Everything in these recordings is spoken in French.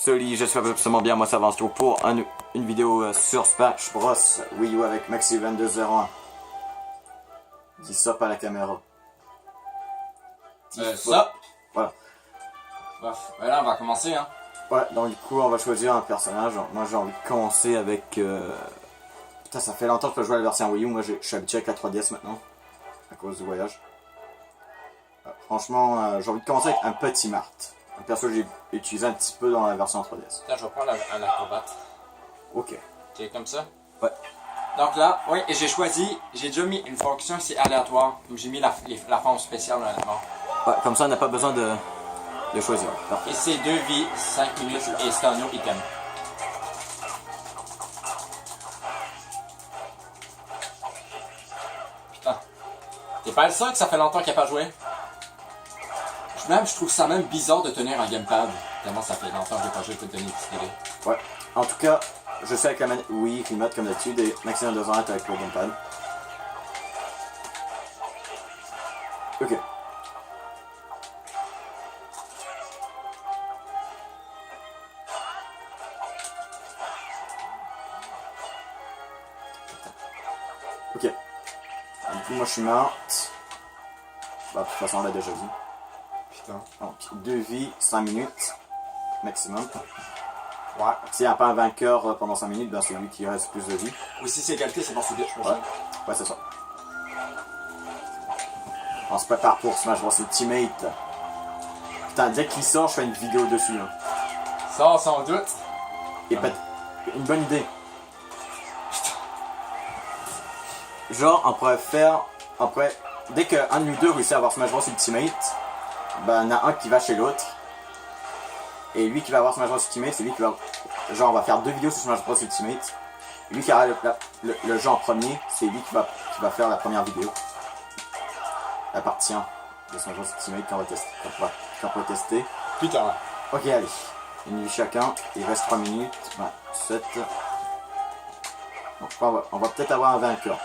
Salut, j'espère absolument bien, moi ça va, on se retrouve pour une vidéo sur Smash Bros Wii U avec Maxi2201. Dis ça pas à la caméra. Ça. Voilà. Bref, là on va commencer hein. Ouais, donc du coup on va choisir un personnage. Moi j'ai envie de commencer avec... Putain, ça fait longtemps que je joue à la version Wii U, moi je suis habitué avec la 3DS maintenant. À cause du voyage. Franchement, j'ai envie de commencer avec un petit Mart. Un perso que j'ai utilisé un petit peu dans la version 3DS. Là je vais prendre l'acrobate. Ok. Tu es comme ça? Ouais. Donc là, oui, et j'ai choisi, j'ai déjà mis une fonction, c'est aléatoire. Donc j'ai mis la forme spéciale honnêtement. Ouais, comme ça on n'a pas besoin de choisir. Et c'est 2 vies, 5 minutes et c'est un autre item. Putain. T'es pas le seul que ça fait longtemps qu'il n'a pas joué? Je trouve ça même bizarre de tenir un gamepad. Tellement ça fait longtemps que j'ai pas joué pour te donner une petite idée. Ouais. En tout cas, je sais avec la manette Wii Remote comme d'habitude et Maximum 2 ans avec le gamepad. Ok. Ok. Du coup, moi je suis mort. Bah, de toute façon, on l'a déjà dit. Putain. Donc, 2 vies, 5 minutes. Maximum. Ouais. S'il n'y a pas un vainqueur pendant 5 minutes, ben c'est lui qui reste plus de vie. Ou si c'est égalité, c'est bon, c'est vite, je pense. Ouais, c'est ça. On se prépare pour Smash Bros Ultimate. Putain, dès qu'il sort, je fais une vidéo dessus. Hein. Ça, sans doute. Et pas une bonne idée. Genre, on pourrait faire... Après, dès qu'un de nous deux réussit à avoir Smash Bros Ultimate, ben, il y en a un qui va chez l'autre. Et lui qui va avoir Smash Bros Ultimate, c'est lui qui va... Genre, on va faire 2 vidéos sur Smash Bros Ultimate. Et lui qui aura le jeu en premier, c'est lui qui va faire la première vidéo. La partie 1 de Smash Bros Ultimate qu'on va tester. Qu'on peut tester. Putain. Ok, allez. Une vie chacun. Il reste 3 minutes. Ouais, 7. Donc, on va peut-être avoir un vainqueur.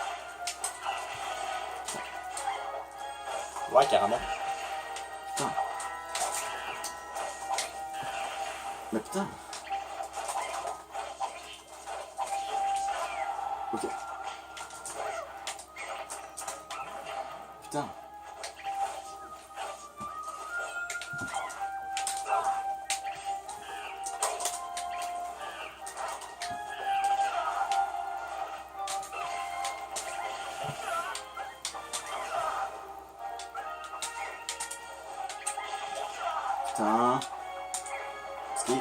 Ouais, carrément. Putain. Mais putain. Ok. Putain. Putain. Ski.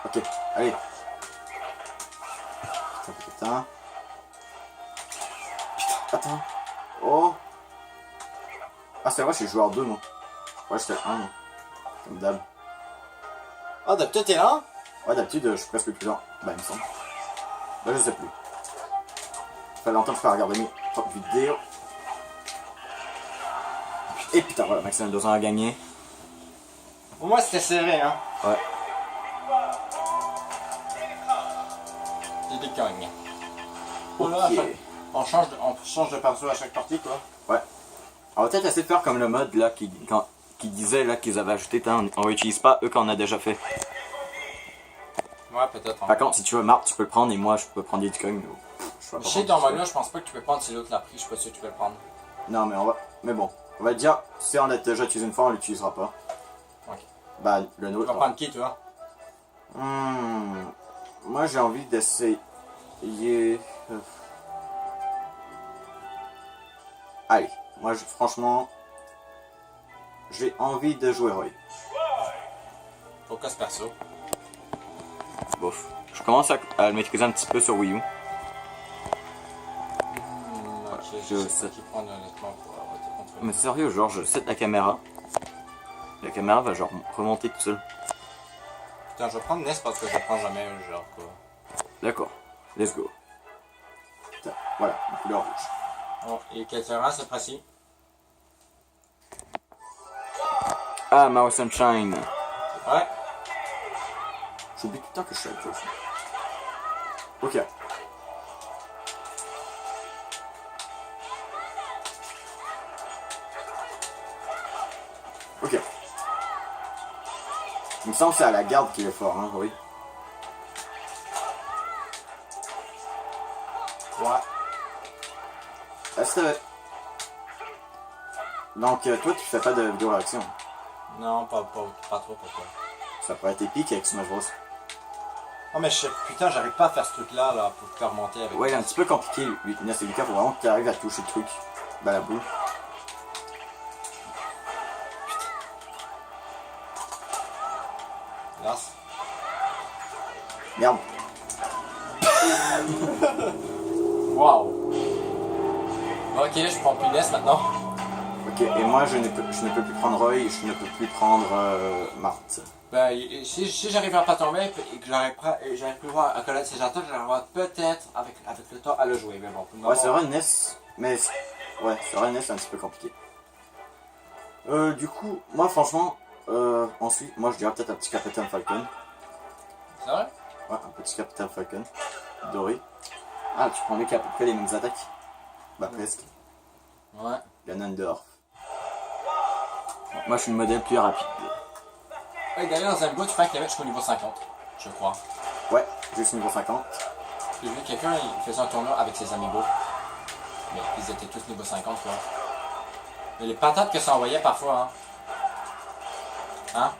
Ok, allez. Putain. Attends. Oh. Ah, c'est vrai, je suis joueur 2, moi. Ouais, j'étais 1, moi. Comme d'hab. Ah, d'habitude t'es là? Ouais, d'habitude, je suis presque plus lent. Bah, il me semble. Là, je sais plus. Ça fait longtemps que je peux regarder mes propres vidéos. Et putain, voilà, Maxime 2 ans a gagné. Pour moi, c'était serré, hein. Ouais. J'ai des cognes. Ok. On change de perso à chaque partie, quoi. Ouais. On va peut-être essayer de faire comme le mode là qui disait là qu'ils avaient ajouté, on réutilise pas eux qu'on a déjà fait. Ouais, peut-être. Hein. Par contre, si tu veux Marthe, tu peux le prendre et moi je peux prendre des coins. Je sais que dans mon là, je pense pas que tu peux prendre si l'autre l'a pris, je suis pas sûr que tu peux le prendre. Non, mais on va. Mais bon, on va dire, si on l'a déjà utilisé une fois, on l'utilisera pas. Ok. Bah, le Tu nôtre. vas prendre qui, toi? Moi j'ai envie d'essayer. Allez, moi franchement, j'ai envie de jouer Roy. Pourquoi ce perso? Bof. Je commence à le maîtriser un petit peu sur Wii U. Ok, je sais sais. pas qui prendre honnêtement pour te contrôler. Mais sérieux, genre je set la caméra. La caméra va genre remonter tout seul. Putain, je vais prendre Ness parce que je prends jamais un genre, quoi. D'accord, let's go. Putain, voilà, une couleur rouge. Bon, et quel sera ce précis? Ah, Mao Sunshine. Ouais. J'oublie tout le temps que je suis avec toi aussi. Ok. Ok. Il me semble que c'est à la garde qu'il est fort, hein, oui. Ouais. Est-ce que... Donc, toi, tu fais pas de vidéo réaction. Non, pas trop, pourquoi. Ça pourrait être épique avec Smash Bros. Oh mais putain, j'arrive pas à faire ce truc-là, là, pour faire monter avec... Ouais, il est un petit peu compliqué, lui. C'est Lucas, faut vraiment que tu arrives à toucher le truc. Bah, la boule. Las. Merde. Wow. Ok, je prends Punès maintenant. Ok, et moi, je ne peux plus prendre Roy, je ne peux plus prendre Marthe. Ben, si j'arrive à pas tomber et que j'arrive plus voir à connaître ses attaques, j'arriverai peut-être avec le temps à le jouer. Mais bon, pour le Ouais, moment- c'est vrai, Ness, mais... Ouais, c'est vrai, Ness, c'est un petit peu compliqué. Du coup, moi, franchement, ensuite, moi, je dirais peut-être un petit Captain Falcon. C'est vrai? Ouais, un petit Captain Falcon. Doré. Ah, tu prends lui qui a à peu près les mêmes attaques? Bah, presque. Ouais. Ganondorf. Moi, je suis le modèle plus rapide. Ouais, d'ailleurs, dans un bout, tu fais qu'il y avait jusqu'au niveau 50, je crois. Ouais, juste niveau 50. J'ai vu quelqu'un, il faisait un tournoi avec ses amiibo. Mais ils étaient tous niveau 50, quoi. Mais les patates que ça envoyait parfois, hein. Hein?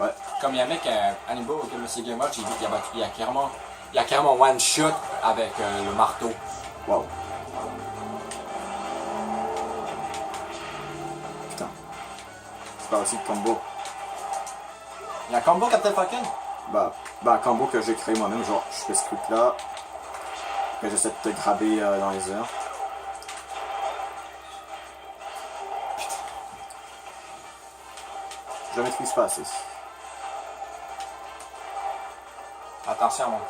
Ouais. Comme il y a un mec, Amiibo, comme M. Game Watch, j'ai vu qu'il y a carrément one shot avec le marteau. Wow. Putain. C'est pas aussi le combo. Il y a un combo Captain Falcon? Bah, combo que j'ai créé moi-même, genre, je fais ce truc-là. Que j'essaie de te graber dans les airs. Je maîtrise pas assez. Attention, mon.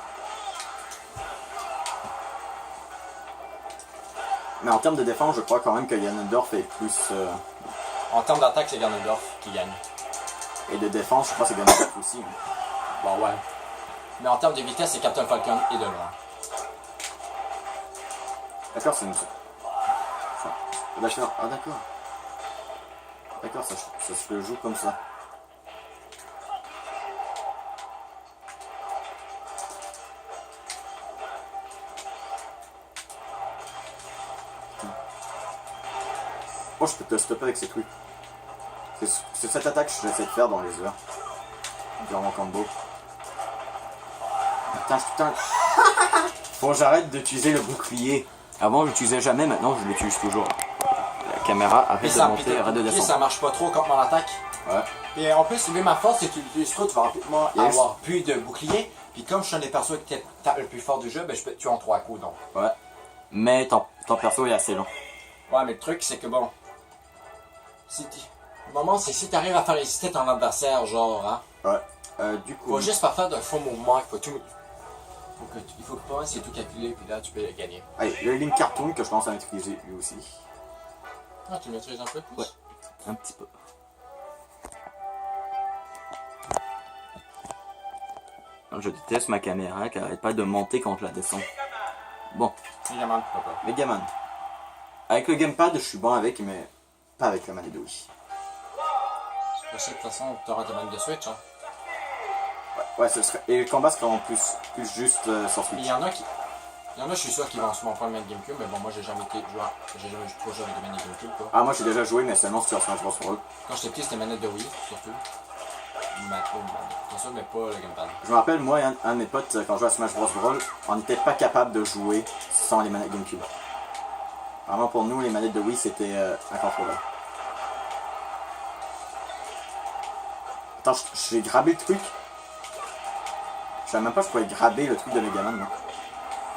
Mais en termes de défense, je crois quand même que Ganondorf est plus... En termes d'attaque, c'est Ganondorf qui gagne. Et de défense, je crois que c'est Ganondorf aussi. Hein. Bon, ouais. Mais en termes de vitesse, c'est Captain Falcon et de loin. D'accord, c'est une... D'accord, ah d'accord. D'accord, ça se le joue comme ça. Oh, je peux te stopper avec ces trucs. C'est cette attaque que j'essaie de faire dans les heures. Dans mon combo. Putain. Faut que j'arrête d'utiliser le bouclier. Avant, je l'utilisais jamais, maintenant je l'utilise toujours. La caméra arrête de monter, arrête de descendre. Ça marche pas trop quand on attaque. Ouais. Et en plus, ma force, c'est que tu l'utilises trop, tu vas rapidement Yes. avoir plus de bouclier. Puis comme je suis un des persos qui est le plus fort du jeu, ben je peux te tuer en 3 coups donc. Ouais. Mais ton perso est assez long. Ouais, mais le truc, c'est que bon. Le moment, c'est si t'arrives à faire résister ton adversaire, genre, hein. Ouais. Du coup. Faut juste pas faire d'un faux mouvement, il faut que toi, c'est tout calculé, puis là, tu peux le gagner. Allez, le Link Cartoon que je pense à maîtriser lui aussi. Ah, tu le maîtrises un peu plus? Ouais. Un petit peu. Je déteste ma caméra qui arrête pas de monter quand je la descends. Bon, Megaman, pourquoi pas. Megaman. Avec le gamepad, je suis bon avec, mais pas avec la manette de Wii. Je sais, de toute façon, t'auras ta manette de Switch, hein. Ouais, ce serait... Et le combat serait en plus juste sur Mais Switch. il y en a, je suis sûr qu'ils vont souvent prendre le manette GameCube, mais bon, moi, j'ai jamais trop joué avec des manettes GameCube, quoi. Ah, moi j'ai déjà joué, mais seulement sur Smash Bros. Roll. Quand j'étais petit, c'était manette de Wii, surtout. Bien sûr, mais pas le gamepad. Je me rappelle, moi et un de mes potes, quand je jouais à Smash Bros. Roll, on n'était pas capable de jouer sans les manettes GameCube. Vraiment, pour nous, les manettes de Wii, c'était incontrôlable. Attends, j'ai grabé le truc. Je savais même pas que je pouvais graber le truc de Megaman, moi.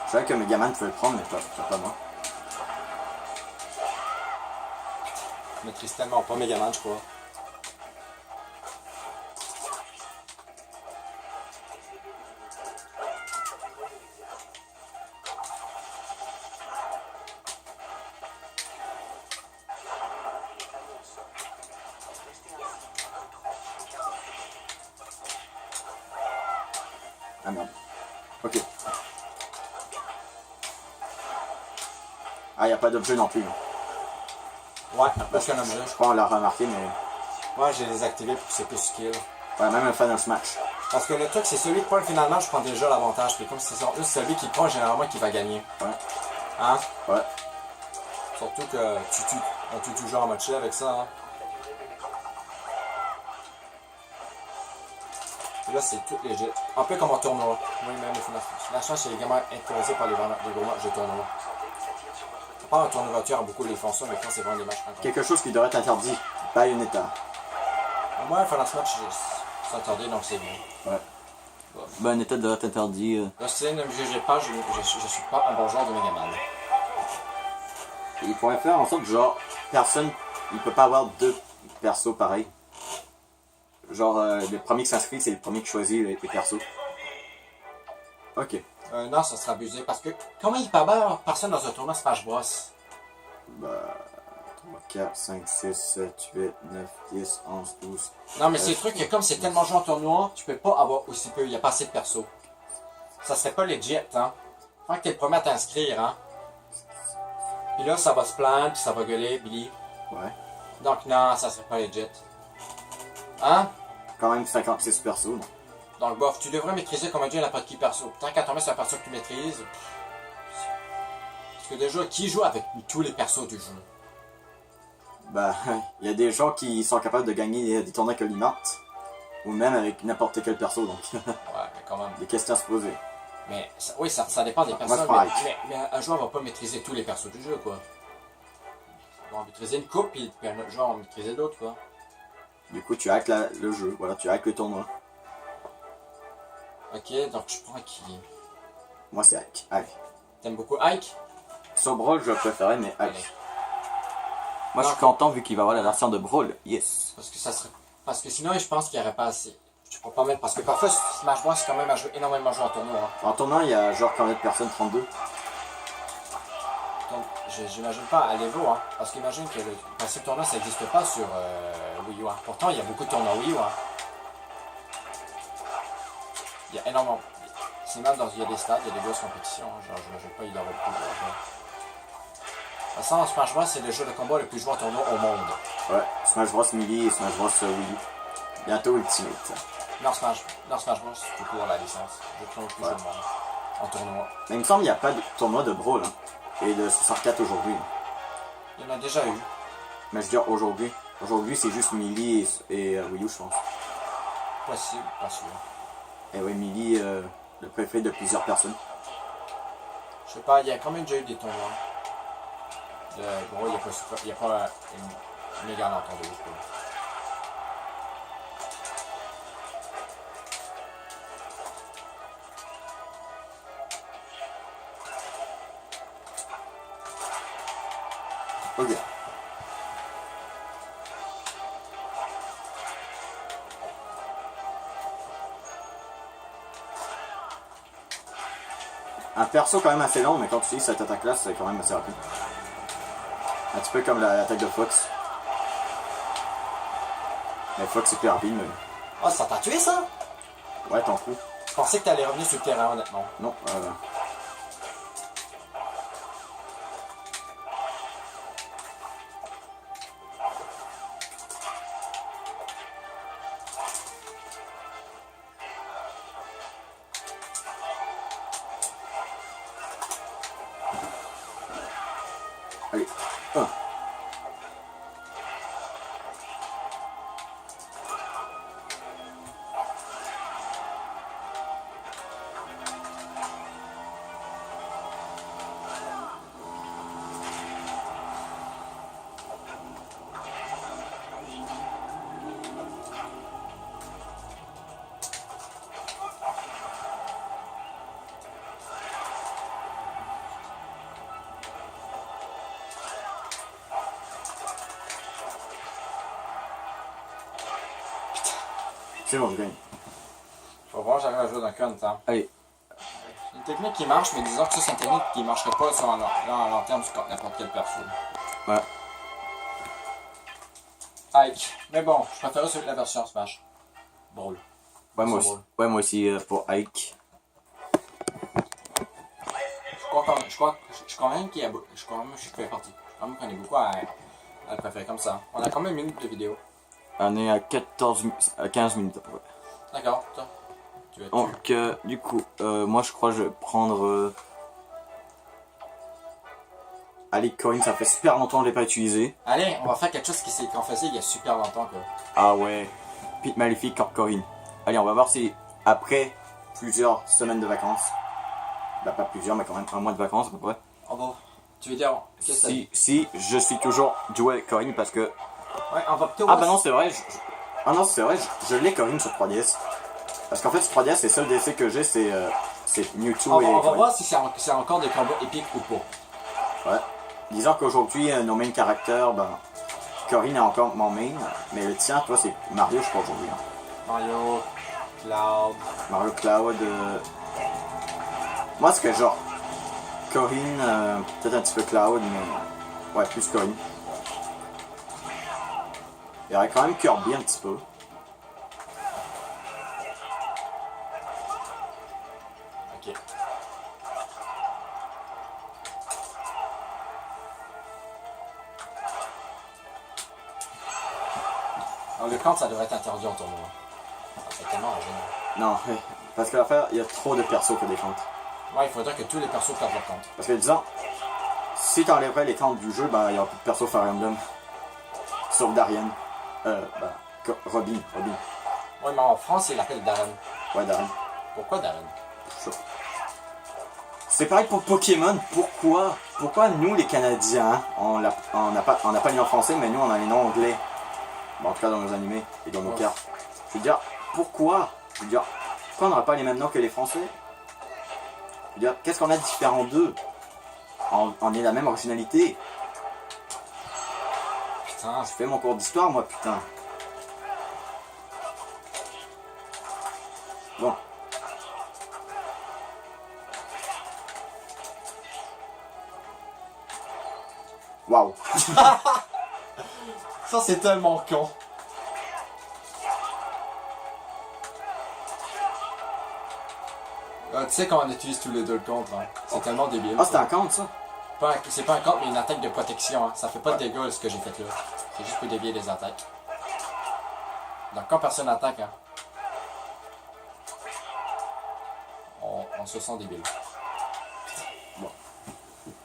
Je savais que Megaman pouvait le prendre, mais pas moi. Je maîtrise tellement pas Megaman, je crois. Ah merde. Ok. Ah, y a pas d'objet non plus. Ouais, aucun objet. Je crois qu'on l'a remarqué, mais... Ouais, j'ai désactivé pour que c'est plus skill. Ouais, même un Final Smash. Parce que le truc, c'est celui qui prend le finalement, je prends déjà l'avantage. Puis comme c'est celui qui prend, généralement, qui va gagner. Ouais. Hein? Ouais. Surtout que on tue toujours en mode chill avec ça. Hein? Et là, c'est tout léger. Un peu comme en tournoi. Oui, même les la chance, c'est également intéressé par les gros matchs de tournoi. Pas un tournoi voiture, beaucoup les font ça, mais quand c'est vraiment des matchs racontés. Quelque chose qui devrait être interdit. Bayonetta. Moi, un Final Match, c'est interdit, donc c'est bien. Ouais. Bayonetta devrait être interdit. Là, si ne me jugez pas, je suis pas un bon joueur de Megaman. Il pourrait faire en sorte que, genre, personne, il peut pas avoir deux persos pareils. Genre, le premier qui s'inscrit, c'est le premier qui choisit les persos. Ok. Non, ça serait abusé parce que comment il peut avoir personne dans un tournoi Smash Bros? Bah, 3, 4, 5, 6, 7, 8, 9, 10, 11, 12. Non, mais c'est le truc que comme c'est tellement joué en tournoi, tu peux pas avoir aussi peu, il n'y a pas assez de persos. Ça serait pas legit, hein? Faut que t'es le premier à t'inscrire, hein? Puis là, ça va se plaindre, puis ça va gueuler, Billy. Ouais. Donc non, ça serait pas legit. Hein? Quand même 56 persos. Non? Donc bof, tu devrais maîtriser comme un dieu n'importe qui perso. Tant qu'à tomber sur un perso que tu maîtrises. Parce que déjà, qui joue avec tous les persos du jeu? Bah, il y a des gens qui sont capables de gagner des tournois que l'imate. Ou même avec n'importe quel perso, donc. Ouais, mais quand même. Des questions à se poser. Mais oui, ça dépend des personnes. Mais un joueur va pas maîtriser tous les persos du jeu, quoi. Il va maîtriser une coupe, puis un autre joueur va maîtriser d'autres, quoi. Du coup, tu hack le jeu, voilà, tu hack le tournoi. Ok, donc je prends qui? Moi, c'est hack. Hack. T'aimes beaucoup Ike? Sur Brawl, je préférais, mais hack. Allez. Moi, je suis content vu qu'il va y avoir la version de Brawl. Yes. Parce que ça serait. Parce que sinon, je pense qu'il n'y aurait pas assez. Je peux pas mettre. Parce que parfois, Smash Bros, c'est quand même énormément joué en tournoi. Hein. En tournoi, il y a genre combien de personnes? 32. Donc, j'imagine pas à l'Evo, hein. Parce qu'imagine que le principe tournoi, ça n'existe pas sur Wii U. Hein. Pourtant, il y a beaucoup de tournois Wii U. Hein. Il y a énormément. C'est même il y a des stades, il y a des grosses compétitions. Hein. Genre, j'imagine pas, il doit y avoir beaucoup de joueurs. De toute façon, Smash Bros, c'est le jeu de combat le plus joué en tournoi au monde. Ouais, Smash Bros Melee et Smash Bros Wii U. Bientôt Ultimate. Non, Smash Bros, c'est tout court la licence. Je trouve le plus joué au monde. En tournoi. Mais il me semble qu'il n'y a pas de tournoi de Brawl. Hein. Et de 64 aujourd'hui. Il y en a déjà eu. Mais je veux dire aujourd'hui. Aujourd'hui, c'est juste Melee et Wii U, je pense. Possible, pas sûr. Et oui, Melee, le préfet de plusieurs personnes. Je sais pas, il y a quand même déjà eu des tournois. Gros, il n'y a pas une méga entendu. Ok. Un perso quand même assez long, mais quand tu utilises cette attaque-là, c'est quand même assez rapide. Un petit peu comme l'attaque de Fox. Mais Fox c'est plus rapide, mais... Ah, ça t'a tué ça? Ouais, t'en fous. Je pensais que t'allais revenir sur le terrain, honnêtement. Non, Allez, 1. C'est bon, je gagne. Faut voir, j'arrive à jouer d'un cul en même temps. Allez. C'est une technique qui marche, mais disons que ça, c'est une technique qui marcherait pas sur en long terme sur n'importe quel perso. Ouais. Ike. Mais bon, je préfère celui de la version Smash. Drôle. Ouais, moi aussi. Ouais, moi aussi, pour Ike. Je suis quand même qu'il y a. Je suis quand même fait partie. Je suis quand même qu'on est beaucoup à le préférer comme ça. On a quand même une minute de vidéo. On est à 15 minutes à peu près. D'accord, toi. Tu veux Donc, du coup, moi je crois que je vais prendre. Allez, Corinne, ça fait super longtemps que je l'ai pas utilisé. Allez, on va faire quelque chose qu'on faisait il y a super longtemps, quoi. Ah ouais, Pete Maléfique contre Corinne. Allez, on va voir si après plusieurs semaines de vacances, bah pas plusieurs, mais quand même un mois de vacances à peu près. On va. Tu veux dire, qu'est-ce que Si je suis toujours joué avec Corinne parce que. Ouais, on va plutôt. Ah bah non, c'est vrai, ah non, c'est vrai, je l'ai Corinne sur 3DS. Parce qu'en fait, sur 3DS, les seuls DLC que j'ai, c'est Mewtwo et. On va Corinne. voir si c'est encore des combats épiques ou pas. Ouais. Disons qu'aujourd'hui, nos main caractères, ben. Corinne est encore mon main, mais le tien, toi, c'est Mario, je crois, aujourd'hui. Hein. Mario, Cloud. Mario Cloud. Moi, c'est que genre. Corinne, peut-être un petit peu Cloud, mais. Ouais, plus Corinne. Il y aurait quand même Kirby un petit peu. Ok. Alors, le compte, ça devrait être interdit en tournoi. C'est tellement gênant. Non, parce que l'affaire, il y a trop de persos que des comptes. Ouais, il faudrait que tous les persos perdent leur compte. Parce que disons, si t'enlèverais les comptes du jeu, ben il y aura plus de persos Fire Emblem. Sauf Darien. Robin. Ouais, mais en France, il l'appelle Darren. Ouais, Darien. Pourquoi Darren? C'est pareil pour Pokémon. Pourquoi nous, les Canadiens, on n'a pas les noms français, mais nous, on a les noms anglais. Bon, en tout cas, dans nos animés et dans nos cartes. Je veux dire, pourquoi on n'aura pas les mêmes noms que les Français? Je veux dire, qu'est-ce qu'on a de différent d'eux? On est la même originalité. Putain, Je fais mon cours d'histoire, moi, putain. Bon. Waouh. ça c'est tellement con. Tu sais quand on utilise tous les deux le contre, hein. C'est tellement débile. Ah, c'était un compte, ça? C'est pas un contre, mais une attaque de protection. Hein. Ça fait pas de dégâts ce que j'ai fait là. C'est juste pour dévier les attaques. Donc quand personne attaque, hein, on se sent débile. Bon.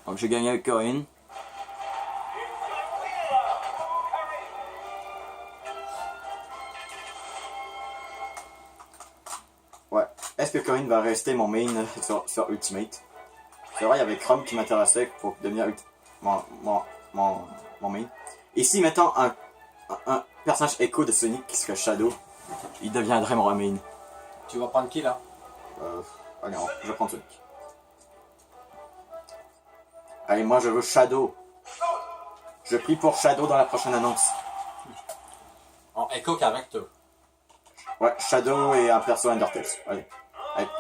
Donc j'ai gagné avec Corinne. Ouais. Est-ce que Corinne va rester mon main sur Ultimate? C'est vrai, il y avait Chrome qui m'intéressait pour devenir mon main. Et si mettons un personnage écho de Sonic qui serait Shadow, il deviendrait mon main. Tu vas prendre qui là? Allez, je vais prendre Sonic. Allez, moi je veux Shadow. Je prie pour Shadow dans la prochaine annonce. En Echo Character. Ouais, Shadow et un perso Undertale. Allez.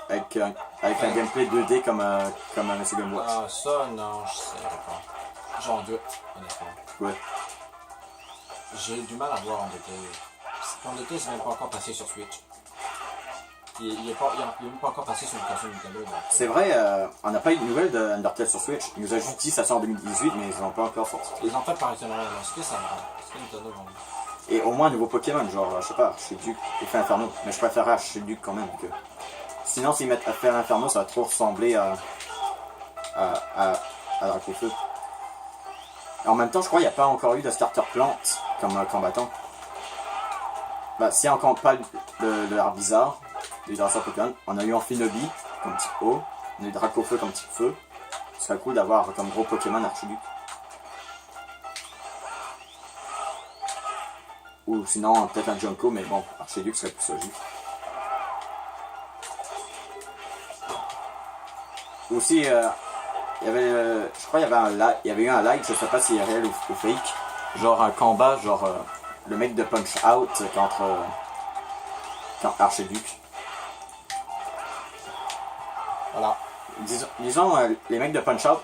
Avec un gameplay 2D comme un Monsieur Game Watch. Ah, ça, non, je sais pas. J'en doute, honnêtement. Ouais. J'ai du mal à voir Undertale. Undertale, c'est même pas encore passé sur Switch. Il est même pas encore passé sur une console Nintendo. C'est vrai, on n'a pas eu de nouvelles de Undertale sur Switch. Il nous a juste dit ça sort en 2018, mais ils n'ont pas encore sorti. Les ont fait par exemple, est-ce que ça me rend? Est-ce que Nintendo vont? Et au moins un nouveau Pokémon, genre, je sais pas, Archiduc et Feu Inferno. Mais je préférerais Archiduc quand même. Que... Sinon, s'ils mettent Feu Inferno, ça va trop ressembler à Dracofeu. En même temps, je crois qu'il n'y a pas encore eu de starter plante comme combattant. Bah, si on compte pas le Herbizarre, les dresseurs Pokémon, on a eu Amphinobi comme type eau, on a eu Dracofeu comme type feu. Ce serait cool d'avoir comme gros Pokémon Archiduc. Ou sinon, peut-être un Junko, mais bon, Archiduc serait plus logique. Aussi, il y avait, je crois qu'il y avait eu un live, je sais pas si c'est réel ou fake, genre un combat, genre le mec de Punch Out contre Archiduc. Voilà. Disons les mecs de Punch Out,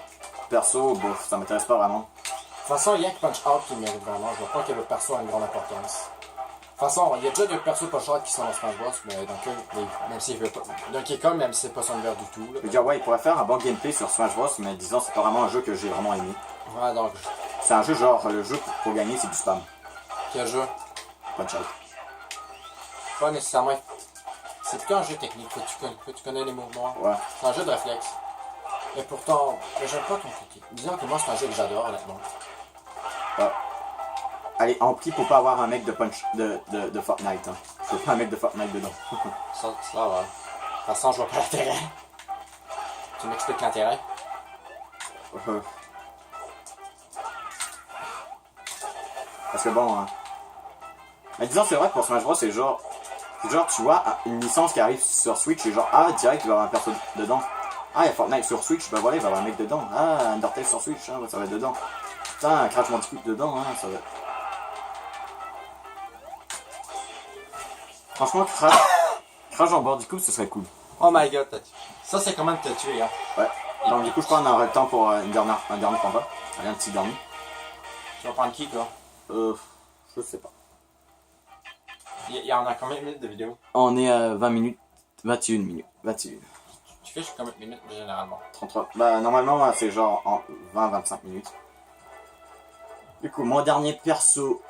perso, bof, ça m'intéresse pas vraiment. De toute façon, il y a que Punch Out qui mérite vraiment. Je vois pas que le perso a une grande importance. De toute façon, il y a déjà des persos Punch Out qui sont dans Smash Bros, mais même s'il veut pas. Donkey Kong, même si c'est pas son univers du tout. Là. Je veux dire, ouais, il pourrait faire un bon gameplay sur Smash Bros, mais disons, c'est pas vraiment un jeu que j'ai vraiment aimé. Ouais, donc. C'est un jeu genre, le jeu pour gagner, c'est du spam. Quel jeu? punch out. Pas nécessairement. C'est plutôt un jeu technique que tu connais les mouvements. Ouais. C'est un jeu de réflexe. Et pourtant, mais j'aime pas ton critique. Disons que moi c'est un jeu que j'adore honnêtement. Ouais. Allez, en prix pour pas avoir un mec de punch de Fortnite. Hein. Je veux pas un mec de Fortnite dedans. Ça va. De toute façon, je vois pas l'intérêt. Tu m'expliques l'intérêt? Parce que bon, hein. Mais disons, c'est vrai que pour Smash Bros, c'est genre, tu vois, une licence qui arrive sur Switch, et genre, ah, direct, il va y avoir un perso dedans. Ah, il y a Fortnite sur Switch, bah voilà, il va y avoir un mec dedans. Ah, Undertale sur Switch, hein, ça va être dedans. Putain, Crash Bandicoot dedans, hein, ça va. Franchement, Crash en Bandicoot, ce serait cool. Oh my god, ça c'est quand même te tuer, hein. Ouais. Donc, du coup, je crois qu'on aurait le temps pour un dernier combat. Allez, un petit dernier. Tu vas prendre qui, toi? Je sais pas. Il y en a combien de minutes de vidéo? On est à 20 minutes, 21 minutes, 21. Tu fais combien de minutes généralement? 33. Bah, normalement, c'est genre en 20-25 minutes. Du coup, mon dernier perso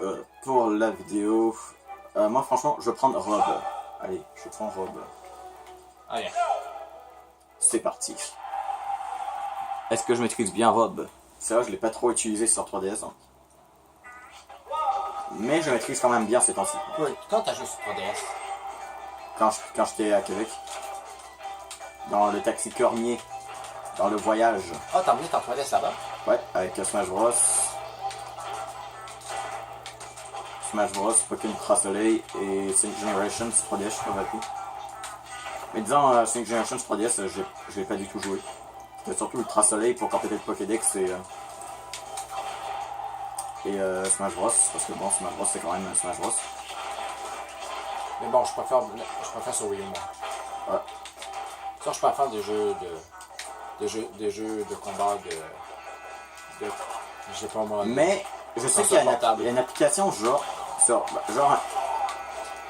pour la vidéo. Moi, franchement, je vais prendre Rob. Allez, je prends Rob. Allez. C'est parti. Est-ce que je maîtrise bien Rob? C'est vrai, je l'ai pas trop utilisé sur 3DS. Hein. Mais je maîtrise quand même bien ces temps-ci. Oui, quand t'as joué sur 3DS? Quand j'étais à Québec. Dans le taxi Cormier. Dans le voyage. Ah, t'as emmené ta 3DS là-bas? Ouais, avec Smash Bros. Smash Bros, Pokémon Cross Soleil et Sonic Generations 3DS, je sais pas plus. Mais disons, Sonic Generations 3DS, je l'ai pas du tout joué. C'était surtout Ultra Soleil pour compléter le Pokédex et Smash Bros, parce que bon, Smash Bros c'est quand même Smash Bros. Mais bon, je préfère sur Wii U, moi. Ouais. Ça, je préfère des jeux de combat de je sais pas moi. Mais je sais qu'il y a une application genre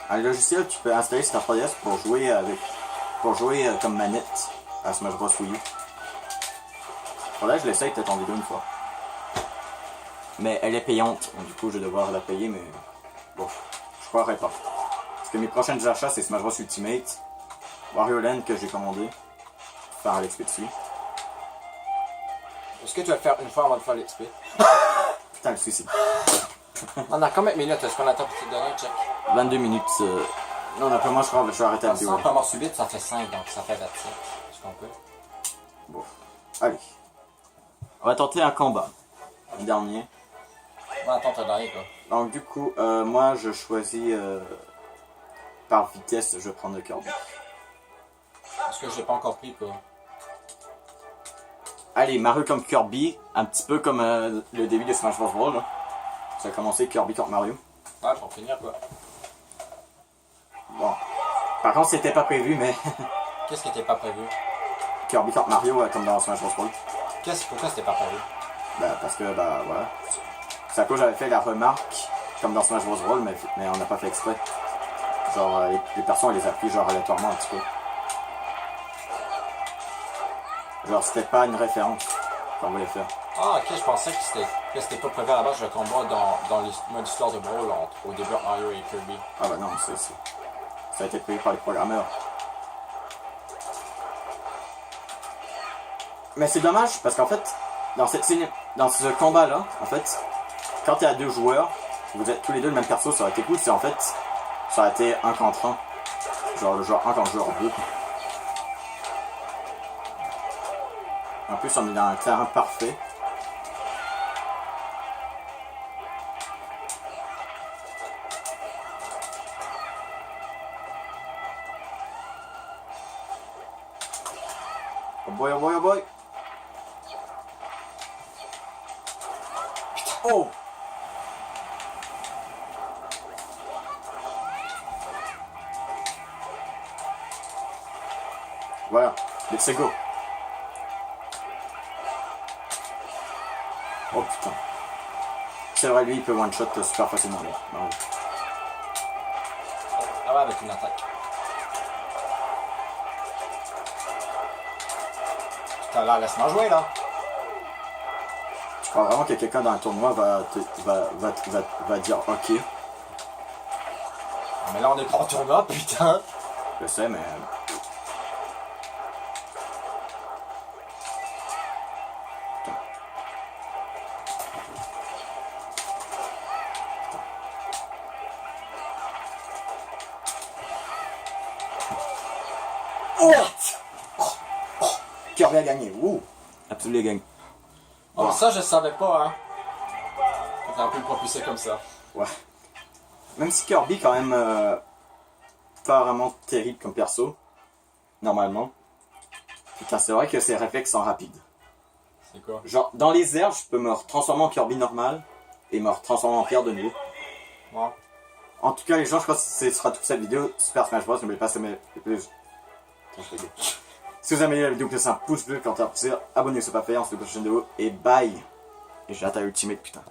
un logiciel que tu peux installer sur ta 3DS pour jouer comme manette à Smash Bros Wii U. Faudrait que je l'essaye peut-être en vidéo une fois. Mais elle est payante, donc du coup je vais devoir la payer, mais bon, je croirais pas. Parce que mes prochains achats c'est Smash Bros Ultimate, Wario Land que j'ai commandé, faire l'XP dessus. Est-ce que tu vas le faire une fois avant de faire l'XP? Putain le souci. On a combien de minutes? Est-ce qu'on attend pour te donner un check? 22 minutes. Non, d'après moi je crois que je vais arrêter la vidéo. Sans mort subite, ça fait 5, donc ça fait 27. Est-ce qu'on peut? Bon, allez. On va tenter un combat. Le dernier. On va attendre le dernier, quoi. Donc du coup, moi je choisis par vitesse, je vais prendre le Kirby. Parce que j'ai pas encore pris, quoi. Allez, Mario comme Kirby, un petit peu comme le début de Smash Bros. Brawl. Ça a commencé Kirby contre Mario. Ouais, pour finir, quoi. Bon. Par contre, c'était pas prévu, mais Qu'est-ce qui était pas prévu? Kirby contre Mario comme dans Smash Bros. Brawl. Pourquoi c'était pas prévu? Bah, parce que, bah, voilà. C'est à cause j'avais fait la remarque, comme dans Smash Bros. Brawl, mais on n'a pas fait exprès. Genre, les personnes, on les a pris, genre, aléatoirement un petit peu. Genre, c'était pas une référence qu'on voulait faire. Ah, ok, je pensais que c'était pas prévu à la base le combat dans le mode histoire de Brawl au début entre Mario et Kirby. Ah bah non, ça a été prévu par les programmeurs. Mais c'est dommage, parce qu'en fait, dans ce combat-là, en fait, quand il y a deux joueurs, vous êtes tous les deux le même perso, ça aurait été cool, c'est en fait, ça aurait été 1 contre 1. Genre le joueur 1 contre le joueur 2. En plus, on est dans un terrain parfait. Oh boy, oh boy, oh boy. Oh! Voilà, let's go. Oh putain. C'est vrai, lui il peut one shot super facilement. Non. Ah ouais, avec une attaque. Putain, là, laisse-moi jouer là. Je crois vraiment que quelqu'un dans un tournoi va dire ok. Mais là, on est pas en tournoi, putain. Je sais, mais... Kirby a gagné, wouh! Absolument gagné. Oh, ça, je savais pas, hein. T'aurais pu le propulser comme ça. Ouais. Même si Kirby, quand même, pas vraiment terrible comme perso, normalement. Putain, c'est vrai que ses réflexes sont rapides. C'est quoi? Genre, dans les airs, je peux me transformer en Kirby normal et me transformer en pierre de nouveau. Ouais. En tout cas, les gens, je pense que ce sera toute cette vidéo. Super Smash Bros. N'oubliez pas de mettre si vous avez aimé la vidéo, laissez un pouce bleu quand t'as apprécié. Abonnez-vous si ce n'est pas fait. On se voit dans la prochaine vidéo. Et bye. Et j'ai hâte à Ultimate, putain.